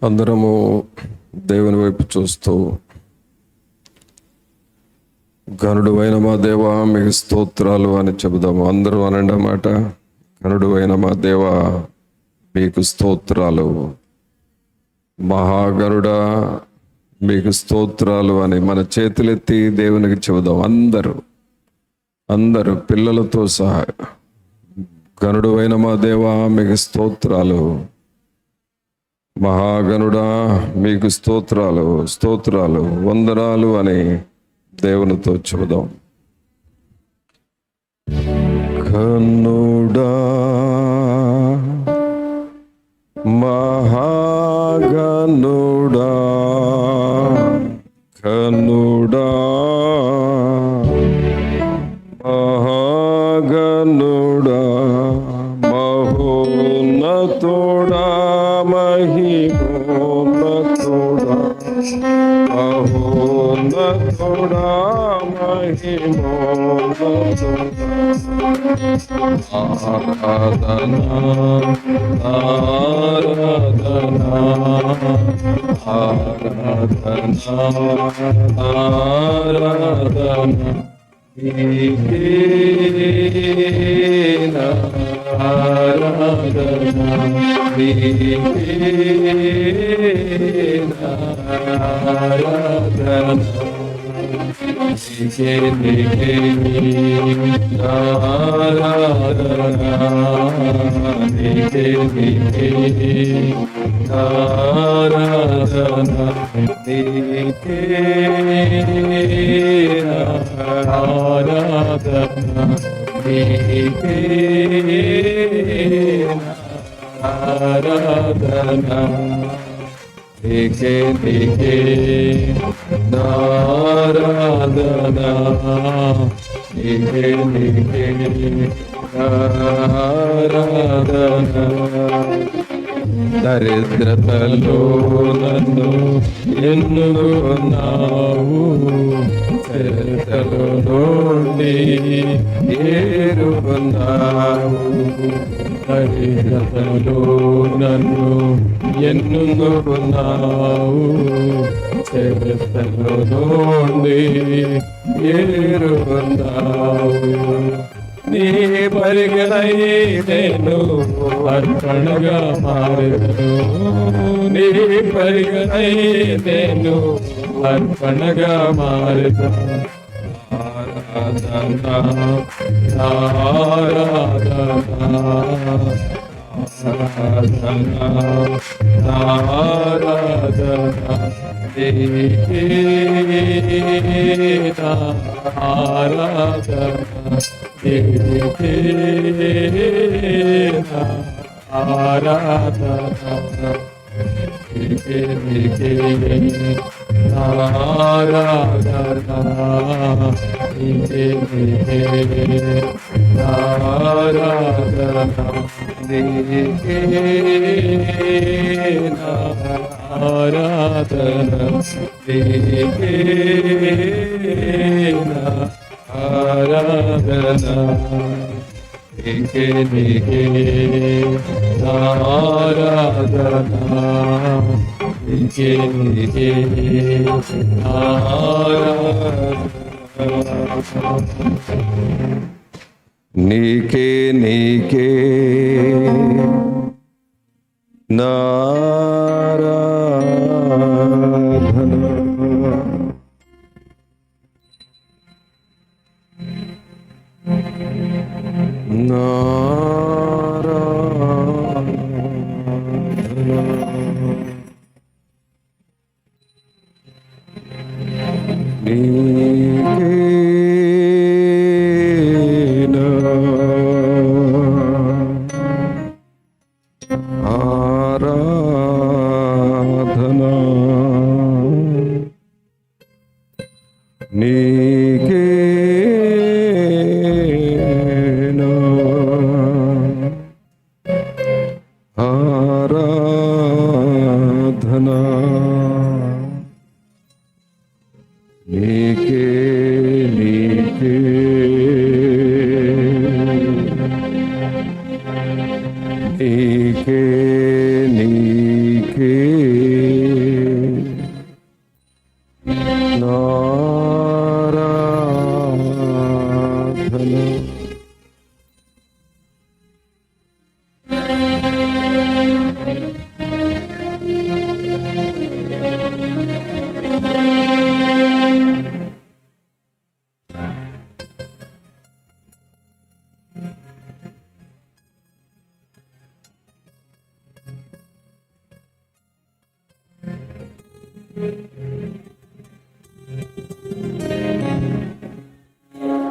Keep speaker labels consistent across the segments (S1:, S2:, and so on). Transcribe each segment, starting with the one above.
S1: అందరము దేవుని వైపు చూస్తూ, ఘనుడు అయిన మా దేవా మీకు స్తోత్రాలు అని చెబుదాము. అందరూ అనండి అన్నమాట. ఘనుడు అయిన మా దేవా మీకు స్తోత్రాలు, మహాగరుడా మీకు స్తోత్రాలు అని మన చేతులెత్తి దేవునికి చెబుదాం. అందరూ పిల్లలతో సహా, ఘనుడు అయిన మా దేవా మీకు స్తోత్రాలు, మహాగణుడా మీకు స్తోత్రాలు వందనాలు అని దేవునితో చెబుదాం. ఘనుడా మహాగణుడా ఘనుడా మహాగణుడా మహోన్నతుడా మహిమోన్నతుడా మహోన్నతుడా మహిమోన్నతుడా ఆరాధనా ఆరాధనా ఆరాధనా ఆరాధనా నీకేనా ఆరాధనా నీకేనా ఆరాధనా నీకే ఆరాధనా నీకే ఆరాధనా నీకే ఆరాధనా నీకే ఆరాధనా నీకే ఆరాధనా నీకే ఆరాధనా. దరిద్రతలో నన్ను ఎన్నుకున్నావు, చరిత్రలో నుండి ఏరుకున్నావు. దరిద్రతలో నన్ను ఎన్నుకున్నావు, చరిత్రలో నుండి ఏరుకున్నావు. నీ పరిగణై నేను అర్పణగా మారెదను, నీ పరిగణై నేను అర్పణగా మారెదను. ఆరాధనా ఆరాధనా ఆరాధనా ఆరాధనా నీకేనా ఆరాధనా నీకేనా ఆరాధనా నీకే ఆరాధనా నీకే ఆరాధనా నీకేనా ఆరాధనా నీకేనా ఆరాధనా నీకే ఆరాధనా నీకే ఆరాధనా నీకే నారాధనా నారాధనా నీకేనా ఆరాధనా నీకేనా ఆరాధనా నీకే నీకే నారాధన.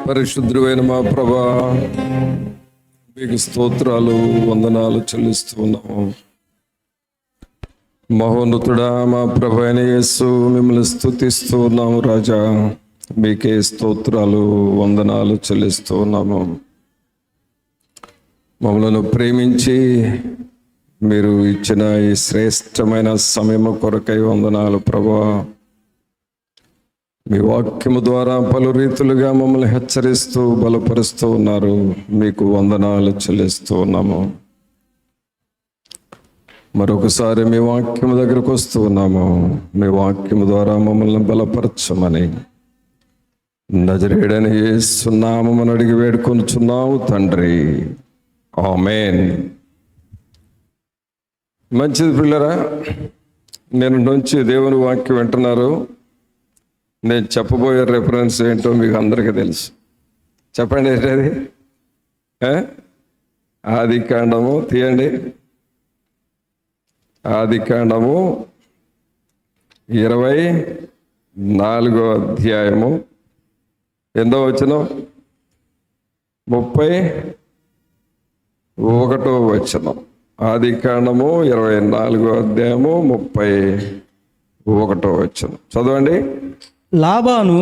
S1: పరిశుద్ధుడైన మా ప్రభా, మీకు స్తోత్రాలు, వందనాలు చెల్లిస్తూ ఉన్నాము. మహోన్నతుడా మా ప్రభు అయిన యేసు, మిమ్మల్ని స్తుతిస్తూ ఉన్నాము రాజా. మీకే స్తోత్రాలు, వందనాలు చెల్లిస్తూ ఉన్నాము. మమ్మలను ప్రేమించి మీరు ఇచ్చిన ఈ శ్రేష్టమైన సమయము కొరకై వందనాలు ప్రభా. మీ వాక్యము ద్వారా పలు రీతులుగా మమ్మల్ని హెచ్చరిస్తూ బలపరుస్తూ ఉన్నారు. మీకు వందనాలు చెల్లిస్తూ ఉన్నాము. మరొకసారి మీ వాక్యము దగ్గరకు వస్తూ ఉన్నాము. మీ వాక్యము ద్వారా మమ్మల్ని బలపరచమని నజరేయుడైన యేసు నామమున అడిగి వేడుకొనుచున్నాము తండ్రి, ఆమేన్. మంచిది పిల్లరా, నేను నుంచి దేవుని వాక్యం వింటున్నారు. నేను చెప్పబోయే రెఫరెన్స్ ఏంటో మీకు అందరికీ తెలుసు. చెప్పండి ఏంటది? ఆదికాండము తీయండి. ఆదికాండము 24వ అధ్యాయము 8వ వచనం, 31వ వచనం. ఆదికాండము 24వ అధ్యాయము 31వ వచనం చదవండి.
S2: లాబాను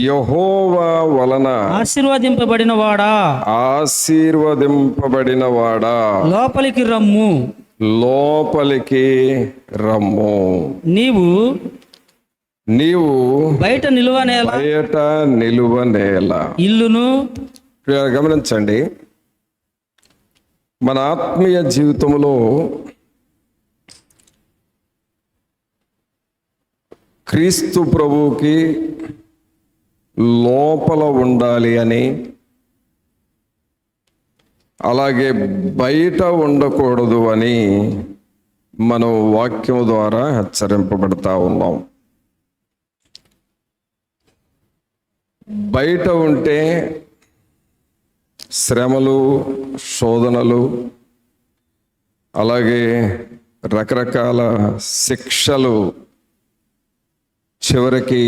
S2: యెహోవా వలన ఆశీర్వదింపబడినవాడా లోపలికి రమ్ము. నీవు బయట నిలువ నేల ఇల్లును. గమనించండి, మన ఆత్మీయ జీవితంలో క్రీస్తు ప్రభువుకి లోపల ఉండాలి అని, అలాగే బయట ఉండకూడదు అని మనం వాక్యం ద్వారా హెచ్చరింపబడతా ఉన్నాం. బయట ఉంటే శ్రమలు, శోధనలు, అలాగే రకరకాల శిక్షలు, చివరికి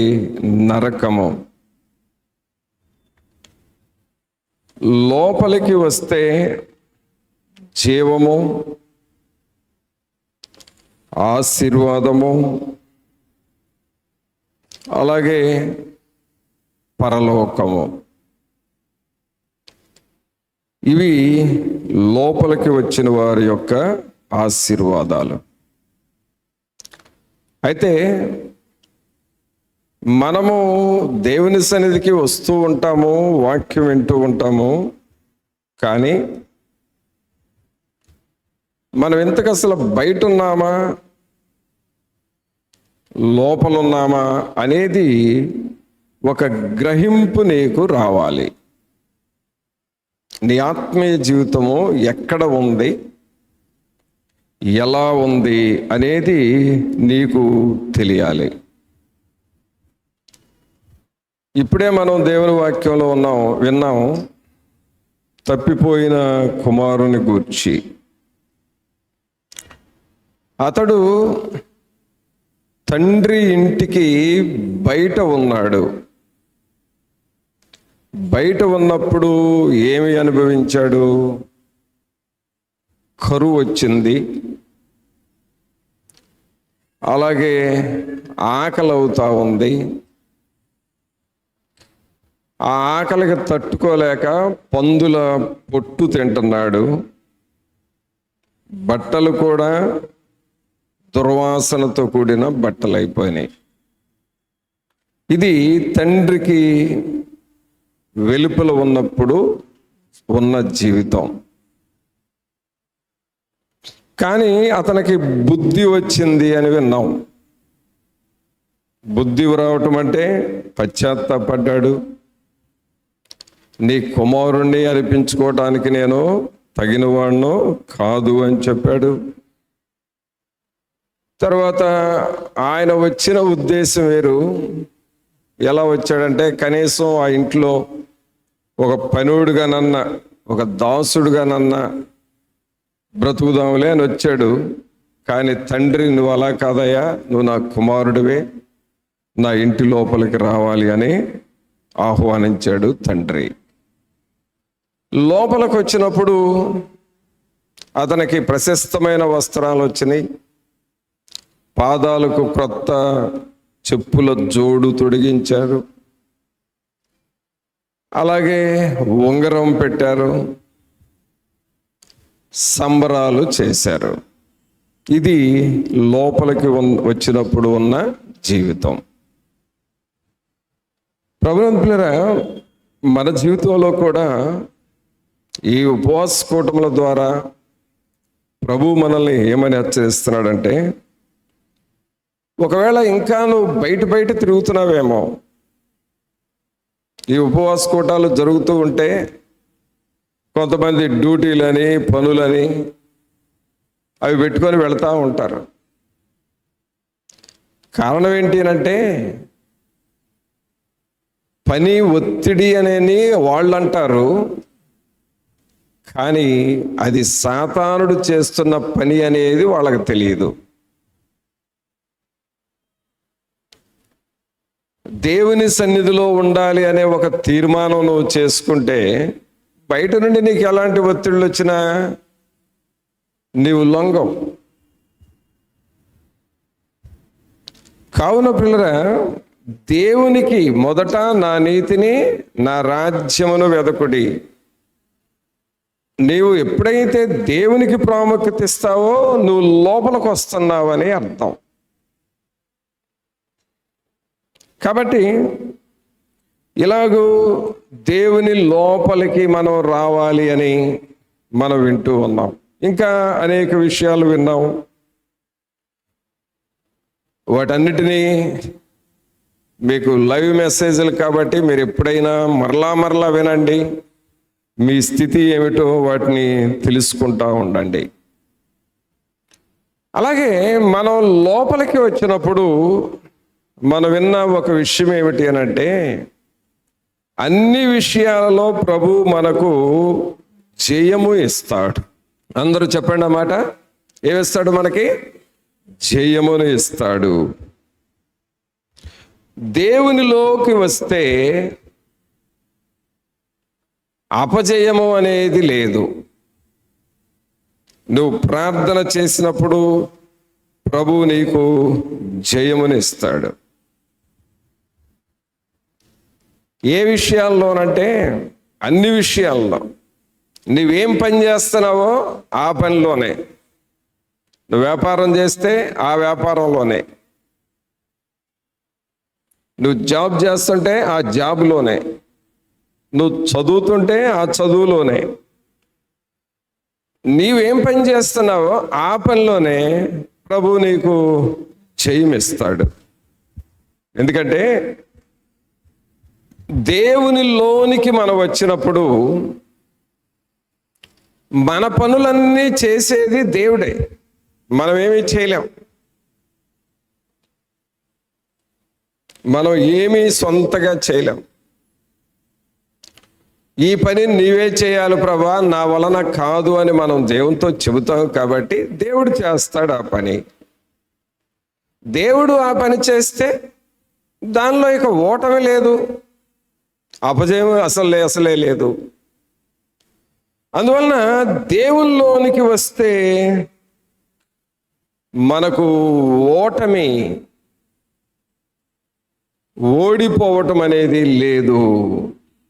S2: నరకము. లోపలికి వస్తే జీవము, ఆశీర్వాదము, అలాగే పరలోకము. ఇవి లోపలికి వచ్చిన వారి యొక్క ఆశీర్వాదాలు. అయితే మనము దేవుని సన్నిధికి వస్తూ ఉంటాము, వాక్యం వింటూ ఉంటాము. కానీ మనం ఇంతకు అసలు బయట ఉన్నామా, లోపల ఉన్నామా అనేది ఒక గ్రహింపు నీకు రావాలి. నీ ఆత్మీయ జీవితము ఎక్కడ ఉంది, ఎలా ఉంది అనేది నీకు తెలియాలి. ఇప్పుడే మనం దేవుని వాక్యంలో విన్నాం తప్పిపోయిన కుమారుని గూర్చి. అతడు తండ్రి ఇంటికి బయట ఉన్నాడు. బయట ఉన్నప్పుడు ఏమి అనుభవించాడు? కరువు వచ్చింది, అలాగే ఆకలి అవుతా ఉంది. ఆ ఆకలికి తట్టుకోలేక పందుల పొట్టు తింటున్నాడు. బట్టలు కూడా దుర్వాసనతో కూడిన బట్టలు అయిపోయినాయి. ఇది తండ్రికి వెలుపల ఉన్నప్పుడు ఉన్న జీవితం. కానీ అతనికి బుద్ధి వచ్చింది అని విన్నాం. బుద్ధి రావటం అంటే పశ్చాత్తాపడ్డాడు. నీ కుమారుణ్ణి అర్పించుకోవటానికి నేను తగినవాణ్ణో కాదు అని చెప్పాడు. తర్వాత ఆయన వచ్చిన ఉద్దేశం వేరు. ఎలా వచ్చాడంటే కనీసం ఆ ఇంట్లో ఒక పనుడుగానన్నా ఒక దాసుడుగానన్నా బ్రతుకుదాంలే అని వచ్చాడు. కానీ తండ్రి, నువ్వు అలా కాదయ్యా, నువ్వు నా కుమారుడివే, నా ఇంటి లోపలికి రావాలి అని ఆహ్వానించాడు తండ్రి. లోపలికి వచ్చినప్పుడు అతనికి ప్రశస్తమైన వస్త్రాలు వచ్చినాయి, పాదాలకు క్రొత్త చెప్పుల జోడు తొడిగించారు, అలాగే ఉంగరం పెట్టారు, సంబరాలు చేశారు. ఇది లోపలికి వచ్చినప్పుడు ఉన్న జీవితం. ప్రభువునందు ప్రియులారా, మన జీవితంలో కూడా ఈ ఉపవాస కూటముల ద్వారా ప్రభు మనల్ని ఏమని హెచ్చరిస్తున్నాడంటే, ఒకవేళ ఇంకా నువ్వు బయట తిరుగుతున్నావేమో, ఈ ఉపవాస కూటాలు జరుగుతూ ఉంటే కొంతమంది డ్యూటీలని పనులని అవి పెట్టుకొని వెళ్తూ ఉంటారు. కారణం ఏంటి అంటే, పని ఒత్తిడి అనేది వాళ్ళు అంటారు, కానీ అది సాతానుడు చేస్తున్న పని అనేది వాళ్ళకి తెలియదు. దేవుని సన్నిధిలో ఉండాలి అనే ఒక తీర్మానం నువ్వు చేసుకుంటే బయట నుండి నీకు ఎలాంటి ఒత్తిళ్ళు వచ్చినా నీవు లొంగవు. కావున పిల్లరా, దేవునికి మొదట నా నీతిని నా రాజ్యమును వెదకుడి. నీవు ఎప్పుడైతే దేవునికి ప్రాముఖ్యత ఇస్తావో నువ్వు లోపలికి వస్తున్నావని అర్థం. కాబట్టి ఇలాగూ దేవుని లోపలికి మనం రావాలి అని మనం వింటూ ఉన్నాం. ఇంకా అనేక విషయాలు విన్నాం. వాటన్నిటినీ మీకు లైవ్ మెసేజ్లు కాబట్టి మీరు ఎప్పుడైనా మరలా వినండి. మీ స్థితి ఏమిటో వాటిని తెలుసుకుంటూ ఉండండి. అలాగే మనం లోపలికి వచ్చినప్పుడు మనం విన్న ఒక విషయం ఏమిటి అని అంటే, అన్ని విషయాలలో ప్రభు మనకు జయము ఇస్తాడు. అందరూ చెప్పండి అన్నమాట. ఏమిస్తాడు మనకి? జయమును ఇస్తాడు. దేవునిలోకి వస్తే అపజయము అనేది లేదు. నువ్వు ప్రార్థన చేసినప్పుడు ప్రభువు నీకు జయమును ఇస్తాడు. ఏ విషయాల్లోనంటే అన్ని విషయాల్లో. నువ్వేం పని చేస్తున్నావో ఆ పనిలోనే, నువ్వు వ్యాపారం చేస్తే ఆ వ్యాపారంలోనే, నువ్వు జాబ్ చేస్తుంటే ఆ జాబ్లోనే, నువ్వు చదువుతుంటే ఆ చదువులోనే, నీవేం పని చేస్తున్నావో ఆ పనిలోనే ప్రభు నీకు జయమిస్తాడు. ఎందుకంటే దేవునిలోనికి మనం వచ్చినప్పుడు మన పనులన్నీ చేసేది దేవుడే, మనమేమీ చేయలేం. మనం ఏమీ సొంతగా చేయలేం. ఈ పని నీవే చేయాలి ప్రభా, నా వలన కాదు అని మనం దేవునితో చెబుతాం. కాబట్టి దేవుడు చేస్తాడు ఆ పని. దేవుడు ఆ పని చేస్తే దానిలో ఇక ఓటమి లేదు, అపజయం అసలే లేదు. అందువలన దేవుల్లోనికి వస్తే మనకు ఓడిపోవటం అనేది లేదు.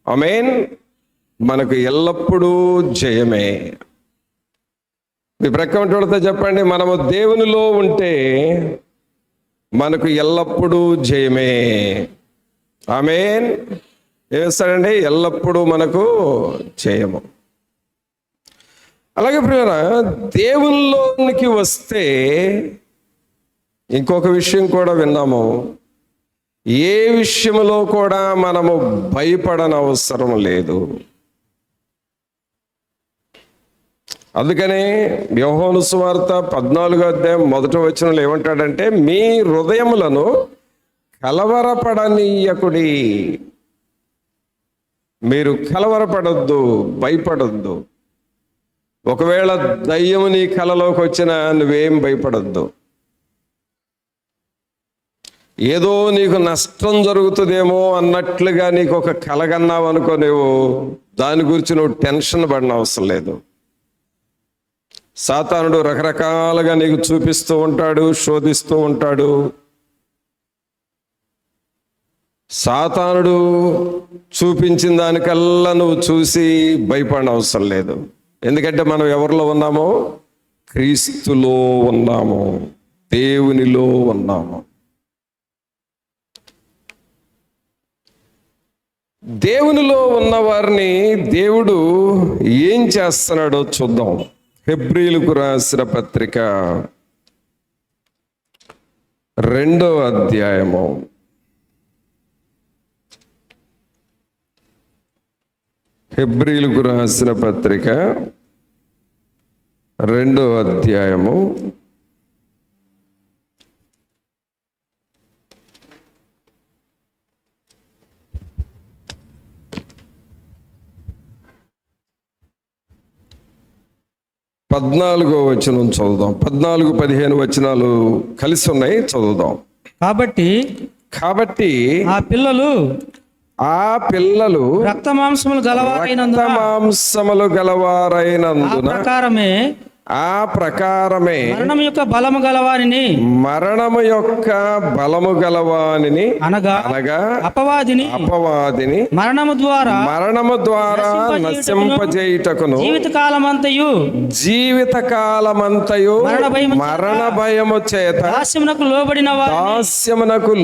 S2: ఆమేన్. మనకు ఎల్లప్పుడూ జయమే. మీ ప్రక్కన చెప్పండి, మనము దేవునిలో ఉంటే మనకు ఎల్లప్పుడూ జయమే. ఆమేన్. ఏమిస్తాడండి? ఎల్లప్పుడూ మనకు జయము. అలాగే ప్రియరా, దేవునిలోనికి వస్తే ఇంకొక విషయం కూడా విన్నాము. ఏ విషయంలో కూడా మనము భయపడనవసరం లేదు. అందుకనే యోహాను సువార్త 14వ అధ్యాయం 1వ వచనంలో ఏమంటాడంటే, మీ హృదయములను కలవరపడనీయకుడి. మీరు కలవరపడొద్దు, భయపడొద్దు. ఒకవేళ దయ్యము నీ కలలోకి వచ్చినా నువ్వేం భయపడొద్దు. ఏదో నీకు నష్టం జరుగుతుందేమో అన్నట్లుగా నీకు ఒక కలగన్నావు అనుకో, నువ్వు దాని గురించి నువ్వు టెన్షన్ పడిన అవసరం లేదు. సాతానుడు రకరకాలుగా నీకు చూపిస్తూ ఉంటాడు, శోధిస్తూ ఉంటాడు. సాతానుడు చూపించిన దానికల్లా నువ్వు చూసి భయపడిన అవసరం లేదు. ఎందుకంటే మనం ఎవరిలో ఉన్నామో? క్రీస్తులో ఉన్నాము, దేవునిలో ఉన్నాము. దేవునిలో ఉన్న వారిని దేవుడు ఏం చేస్తున్నాడో చూద్దాం. హెబ్రీయులకు రాసిన పత్రిక 2వ అధ్యాయము. హెబ్రీయులకు రాసిన పత్రిక 2వ అధ్యాయము 14వ వచనం చదువుదాం. 14-15 వచనాలు కలిసి ఉన్నాయి, చదువుదాం. కాబట్టి
S3: ఆ పిల్లలు
S2: రక్త మాంసములు గలవారైనందున ఆ ప్రకారమే
S3: మరణము యొక్క
S2: బలము గలవానిని అనగా
S3: అపవాదిని మరణము ద్వారా
S2: నశింపజేయుటకును జీవితకాలమంతయు మరణ భయము చేత దాస్యమునకు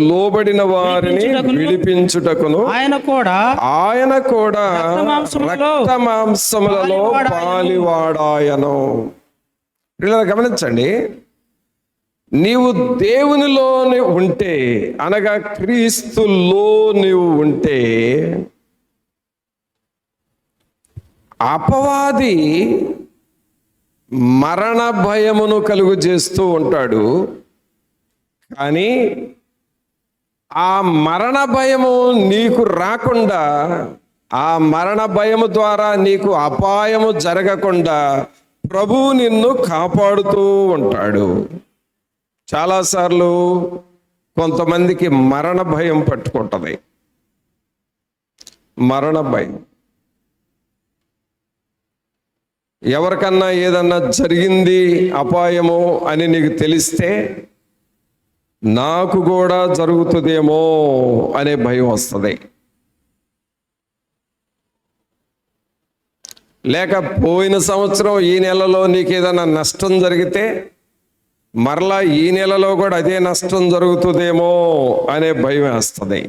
S2: లోబడిన వారిని విడిపించుటకును ఆయన కూడా రక్త మాంసములలో పాలివాడాయను. గమనించండి, నీవు దేవునిలోని ఉంటే, అనగా క్రీస్తులో నీవు ఉంటే, అపవాది మరణ భయమును కలుగు చేస్తూ ఉంటాడు. కానీ ఆ మరణ భయము నీకు రాకుండా, ఆ మరణ భయము ద్వారా నీకు అపాయము జరగకుండా ప్రభువు నిన్ను కాపాడుతూ ఉంటాడు. చాలాసార్లు కొంతమందికి మరణ భయం పట్టుకుంటుంది. మరణ భయం, ఎవరికన్నా ఏదన్నా జరిగింది అపాయము అని నీకు తెలిస్తే నాకు కూడా జరుగుతుందేమో అనే భయం వస్తుంది. లేక పోయిన సంవత్సరం ఈ నెలలో నీకు ఏదైనా నష్టం జరిగితే మరలా ఈ నెలలో కూడా అదే నష్టం జరుగుతుందేమో అనే భయం వేస్తుంది.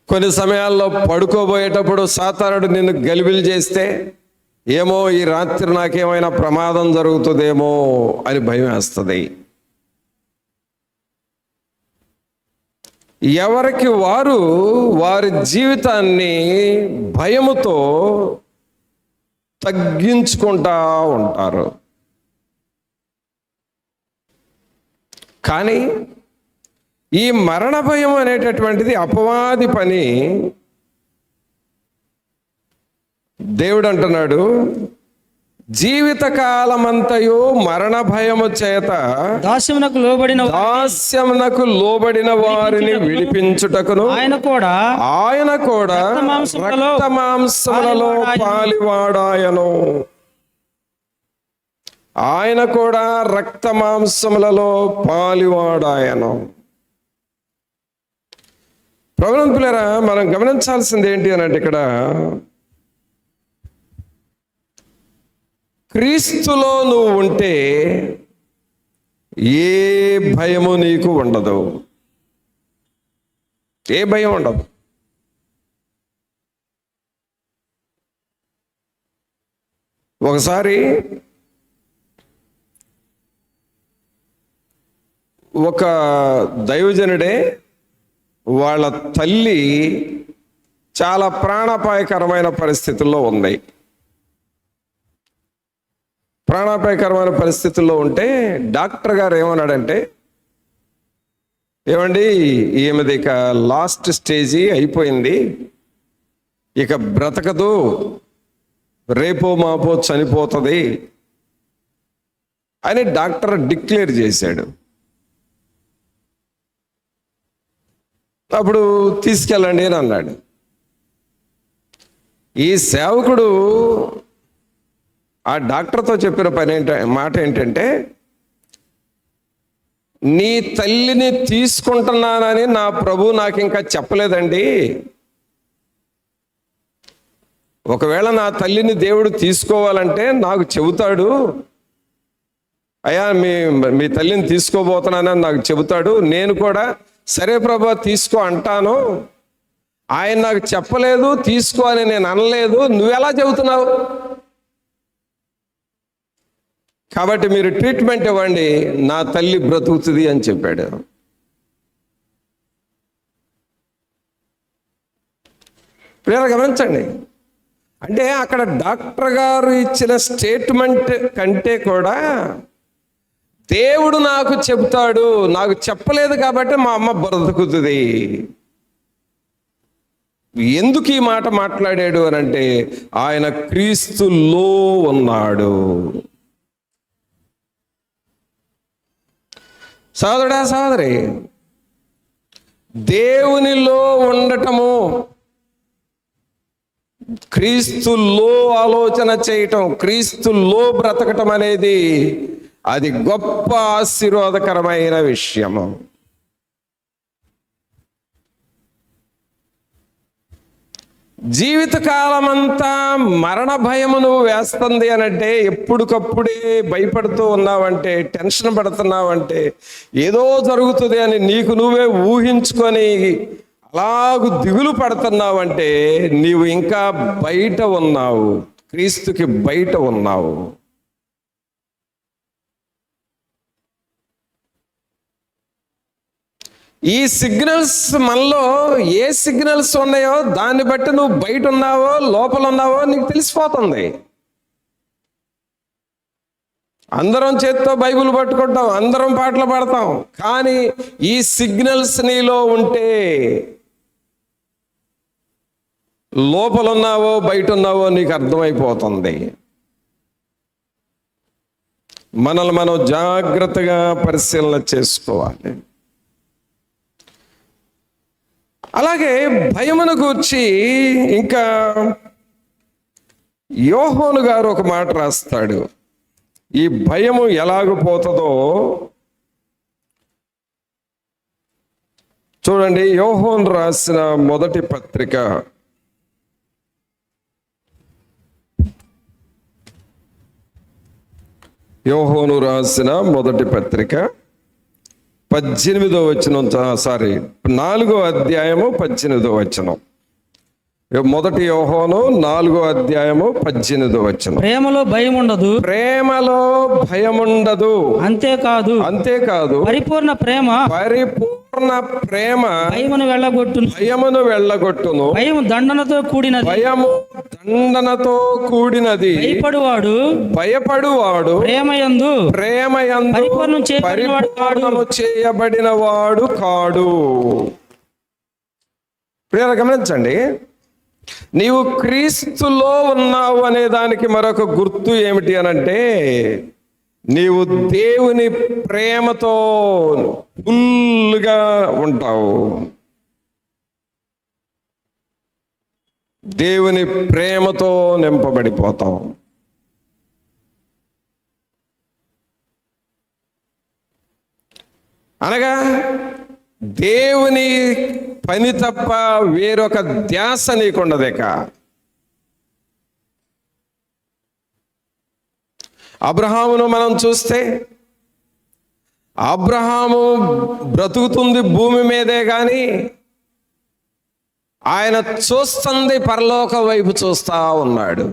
S2: కొన్ని సమయాల్లో పడుకోబోయేటప్పుడు సాతానుడు నిన్ను గలిబిలి చేస్తే, ఏమో ఈ రాత్రి నాకేమైనా ప్రమాదం జరుగుతుందేమో అని భయం వేస్తుంది. ఎవరికి వారు వారి జీవితాన్ని భయముతో తగ్గించుకుంటా ఉంటారు. కానీ ఈ మరణ భయం అనేటటువంటిది అపవాది పని. దేవుడు అంటున్నాడు, జీవితకాలమంతయు మరణ భయము చేత
S3: దాస్యమునకు
S2: లోబడిన వారిని విడిపించుటకును ఆయన కూడా రక్త మాంసములలో పాలివాడాయను. ఆయన కూడా రక్త మాంసములలో పాలివాడాయను. ప్రభువుని పిల్లరా, మనం గమనించాల్సింది ఏంటి అని అంటే, ఇక్కడ క్రీస్తులో నువ్వు ఉంటే ఏ భయము నీకు ఉండదు. ఏ భయం ఉండదు. ఒకసారి ఒక దైవజనుడే వాళ్ళ తల్లి చాలా ప్రాణాపాయకరమైన పరిస్థితుల్లో ఉంది. ప్రాణాపాయకరమైన పరిస్థితుల్లో ఉంటే డాక్టర్ గారు ఏమన్నాడంటే, ఏమండి ఈమెది ఇక లాస్ట్ స్టేజీ అయిపోయింది, ఇక బ్రతకదు, రేపో మాపో చనిపోతుంది అని డాక్టర్ డిక్లేర్ చేశాడు. అప్పుడు తీసుకెళ్ళండి అని అన్నాడు. ఈ సేవకుడు ఆ డాక్టర్తో చెప్పిన మాట ఏంటంటే, నీ తల్లిని తీసుకుంటున్నానని నా ప్రభు నాకు ఇంకా చెప్పలేదండి. ఒకవేళ నా తల్లిని దేవుడు తీసుకోవాలంటే నాకు చెబుతాడు, అయ్యా మీ తల్లిని తీసుకోబోతున్నానని నాకు చెబుతాడు, నేను కూడా సరే ప్రభా తీసుకో అంటాను. ఆయన నాకు చెప్పలేదు తీసుకో అని నేను అనలేదు, నువ్వెలా చెబుతున్నావు? కాబట్టి మీరు ట్రీట్మెంట్ ఇవ్వండి, నా తల్లి బ్రతుకుతుంది అని చెప్పాడు. ప్రియరా గమనించండి, అంటే అక్కడ డాక్టర్ గారు ఇచ్చిన స్టేట్మెంట్ కంటే కూడా దేవుడు నాకు చెబుతాడు, నాకు చెప్పలేదు కాబట్టి మా అమ్మ బ్రతుకుతుంది. ఎందుకు ఈ మాట మాట్లాడాడు అని అంటే, ఆయన క్రీస్తులో ఉన్నాడు. సోదరుడా సోదరి, దేవునిలో ఉండటము, క్రీస్తులో ఆలోచన చేయటం, క్రీస్తులో బ్రతకటం అనేది అది గొప్ప ఆశీర్వాదకరమైన విషయము. జీవితకాలమంతా మరణ భయము నువ్వు వేస్తుంది అనంటే, ఎప్పుడుకప్పుడే భయపడుతూ ఉన్నావంటే, టెన్షన్ పడుతున్నావంటే, ఏదో జరుగుతుంది అని నీకు నువ్వే ఊహించుకొని అలాగూ దిగులు పడుతున్నావంటే నీవు ఇంకా బయట ఉన్నావు, క్రీస్తుకి బయట ఉన్నావు. ఈ సిగ్నల్స్ మనలో ఏ సిగ్నల్స్ ఉన్నాయో దాన్ని బట్టి నువ్వు బయట ఉన్నావో లోపల ఉన్నావో నీకు తెలిసిపోతుంది. అందరం చేత్తో బైబిల్ పట్టుకుంటాం, అందరం పాటలు పాడతాం, కానీ ఈ సిగ్నల్స్ నీలో ఉంటే లోపల ఉన్నావో బయట ఉన్నావో నీకు అర్థమైపోతుంది. మనల్ని మనం జాగ్రత్తగా పరిశీలన చేసుకోవాలి. అలాగే భయమును గూర్చి ఇంకా యోహాను గారు ఒక మాట రాస్తాడు. ఈ భయము ఎలాగపోతుందో చూడండి. యోహాను రాసిన మొదటి పత్రిక, యోహాను రాసిన మొదటి పత్రిక 18వ వచనం, 4వ అధ్యాయము 18వ వచనం. మొదటి యోహాను 4వ అధ్యాయము 18వ వచనం.
S3: ప్రేమలో భయం ఉండదు,
S2: ప్రేమలో భయముండదు,
S3: అంతేకాదు పరిపూర్ణ ప్రేమ భయమును వెళ్ళగొట్టును. భయము దండనతో కూడినది. భయపడువాడు ప్రేమయందు
S2: పరిపూర్ణము చేయబడిన వాడు కాడు. ప్రియరా గమనించండి, నీవు క్రీస్తులో ఉన్నావు అనే దానికి మరొక గుర్తు ఏమిటి అనంటే, నీవు దేవుని ప్రేమతో ఫుల్గా ఉంటావు. దేవుని ప్రేమతో నింపబడిపోతావు. అనగా దేవుని పని తప్ప వేరొక ధ్యాస నీకుండదేక. అబ్రహామును మనం చూస్తే, అబ్రహాము బ్రతుకుతుంది భూమి మీదే కానీ ఆయన చూస్తుంది పరలోక వైపు చూస్తా ఉన్నాడు.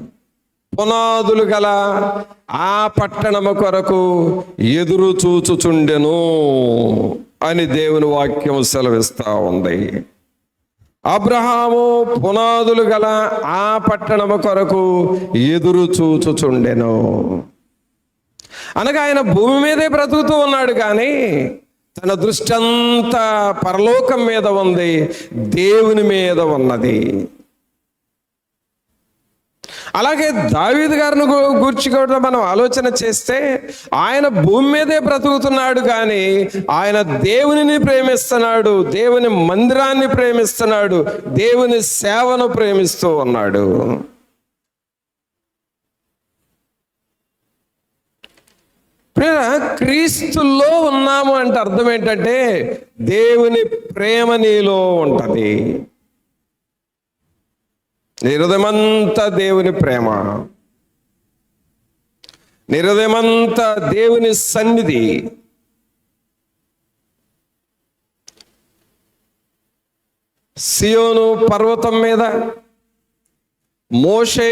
S2: పునాదులు గల ఆ పట్టణము కొరకు ఎదురు చూచుచుండెను అని దేవుని వాక్యం సెలవిస్తా ఉంది. అబ్రహాము పునాదులు గల ఆ పట్టణము కొరకు ఎదురు చూచుచుండెను అనగా ఆయన భూమి మీదే బ్రతుకుతూ ఉన్నాడు, కానీ తన దృష్టి అంతా పరలోకం మీద ఉంది, దేవుని మీద ఉన్నది. అలాగే దావీదు గారిని గూర్చి కూడా మనం ఆలోచన చేస్తే ఆయన భూమి మీదే బ్రతుకుతున్నాడు, కానీ ఆయన దేవునిని ప్రేమిస్తున్నాడు, దేవుని మందిరాన్ని ప్రేమిస్తున్నాడు, దేవుని సేవను ప్రేమిస్తూ ఉన్నాడు. క్రీస్తుల్లో ఉన్నాము అంటే అర్థం ఏంటంటే దేవుని ప్రేమ నీలో ఉంటది. నీ హృదయమంతా దేవుని ప్రేమ, నీ హృదయమంతా దేవుని సన్నిధి. సియోను పర్వతం మీద మోషే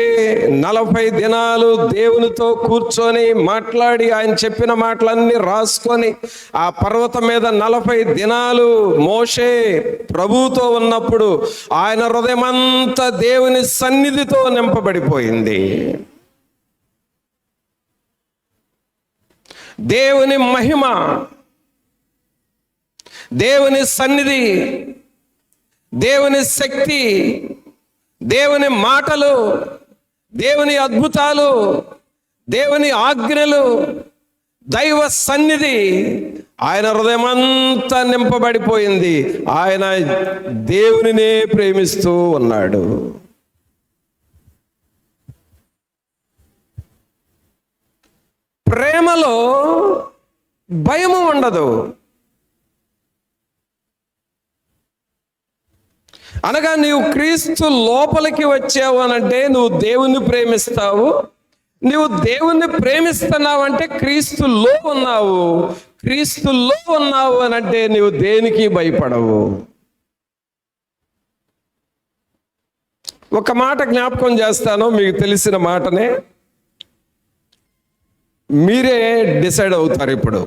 S2: 40 దినాలు దేవునితో కూర్చొని మాట్లాడి ఆయన చెప్పిన మాటలన్నీ రాసుకొని ఆ పర్వతం మీద 40 దినాలు మోషే ప్రభువుతో ఉన్నప్పుడు ఆయన హృదయమంతా దేవుని సన్నిధితో నింపబడిపోయింది. దేవుని మహిమ, దేవుని సన్నిధి, దేవుని శక్తి, దేవుని మాటలు, దేవుని అద్భుతాలు, దేవుని ఆజ్ఞలు, దైవ సన్నిధి ఆయన హృదయమంతా నింపబడిపోయింది. ఆయన దేవునినే ప్రేమిస్తూ ఉన్నాడు. ప్రేమలో భయము ఉండదు. అనగా నీవు క్రీస్తు లోపలికి వచ్చావు అనంటే నువ్వు దేవుణ్ణి ప్రేమిస్తావు. నువ్వు దేవుణ్ణి ప్రేమిస్తున్నావు అంటే క్రీస్తులో ఉన్నావు. క్రీస్తులో ఉన్నావు అనంటే నీవు దేనికి భయపడవు. ఒక మాట జ్ఞాపకం చేస్తాను, మీకు తెలిసిన మాటనే మీరే డిసైడ్ అవుతారు. ఇప్పుడు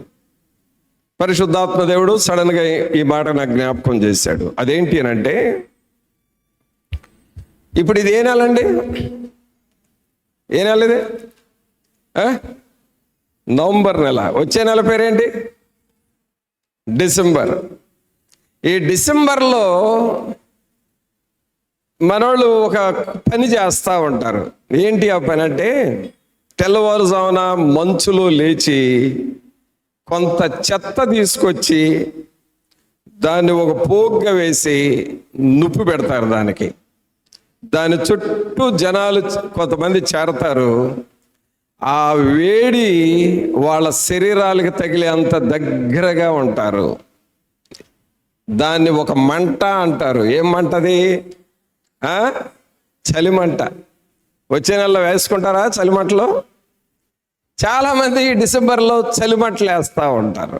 S2: పరిశుద్ధాత్మ దేవుడు సడన్గా ఈ మాట నాకు జ్ఞాపకం చేశాడు. అదేంటి అనంటే, ఇప్పుడు ఇది ఏ నెల అండి? ఏ నెల ఇది? నవంబర్ నెల. వచ్చే నెల పేరేంటి? డిసెంబర్. ఈ డిసెంబర్లో మనోళ్ళు ఒక పని చేస్తూ ఉంటారు. ఏంటి ఆ పని అంటే, తెల్లవారుజామున మంచులో లేచి కొంత చెత్త తీసుకొచ్చి దాన్ని ఒక పోగ్గా వేసి నుప్పు పెడతారు. దాని చుట్టూ జనాలు కొంతమంది చేరతారు. ఆ వేడి వాళ్ళ శరీరాలకు తగిలే అంత దగ్గరగా ఉంటారు. దాన్ని ఒక మంట అంటారు. ఏం మంటది? చలిమంట. వచ్చే నెలలో వేసుకుంటారా చలిమంటలో? చాలామంది డిసెంబర్లో చలిమంటలు వేస్తూ ఉంటారు.